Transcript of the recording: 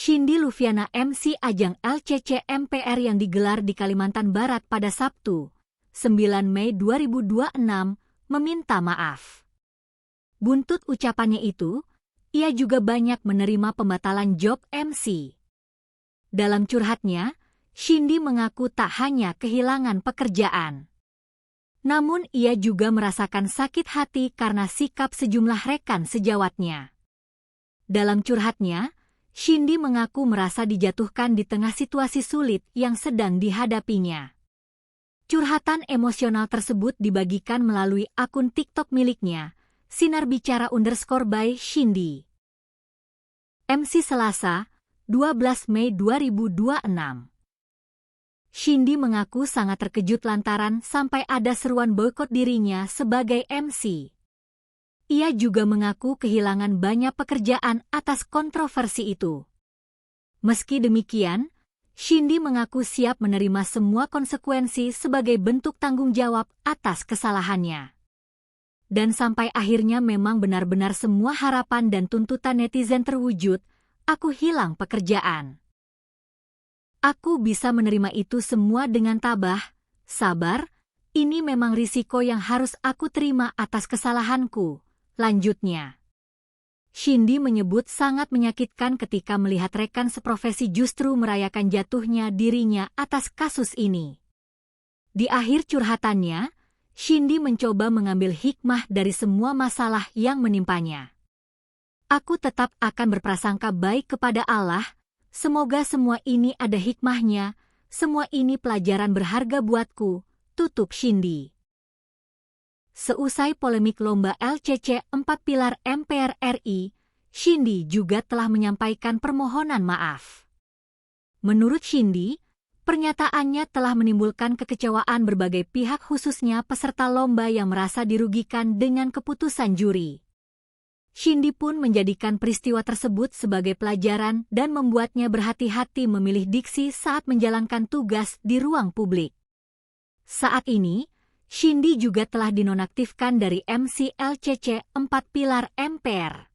Shindy Lufiana MC ajang LCC MPR yang digelar di Kalimantan Barat pada Sabtu, 9 Mei 2026, meminta maaf. Buntut ucapannya itu, ia juga banyak menerima pembatalan job MC. Dalam curhatnya, Shindy mengaku tak hanya kehilangan pekerjaan. Namun ia juga merasakan sakit hati karena sikap sejumlah rekan sejawatnya. Dalam curhatnya, Shindy mengaku merasa dijatuhkan di tengah situasi sulit yang sedang dihadapinya. Curhatan emosional tersebut dibagikan melalui akun TikTok miliknya, @sinarbicara_by_Shindy. MC Selasa, 12 Mei 2026. Shindy mengaku sangat terkejut lantaran sampai ada seruan boikot dirinya sebagai MC. Ia juga mengaku kehilangan banyak pekerjaan atas kontroversi itu. Meski demikian, Shindy mengaku siap menerima semua konsekuensi sebagai bentuk tanggung jawab atas kesalahannya. Dan sampai akhirnya memang benar-benar semua harapan dan tuntutan netizen terwujud, aku hilang pekerjaan. Aku bisa menerima itu semua dengan tabah, sabar, ini memang risiko yang harus aku terima atas kesalahanku. Lanjutnya, Shindy menyebut sangat menyakitkan ketika melihat rekan seprofesi justru merayakan jatuhnya dirinya atas kasus ini. Di akhir curhatannya, Shindy mencoba mengambil hikmah dari semua masalah yang menimpanya. Aku tetap akan berprasangka baik kepada Allah, semoga semua ini ada hikmahnya, semua ini pelajaran berharga buatku, tutup Shindy. Seusai polemik lomba LCC 4 Pilar MPR RI, Shindy juga telah menyampaikan permohonan maaf. Menurut Shindy, pernyataannya telah menimbulkan kekecewaan berbagai pihak khususnya peserta lomba yang merasa dirugikan dengan keputusan juri. Shindy pun menjadikan peristiwa tersebut sebagai pelajaran dan membuatnya berhati-hati memilih diksi saat menjalankan tugas di ruang publik. Saat ini, Shindy juga telah dinonaktifkan dari MC LCC 4 Pilar MPR.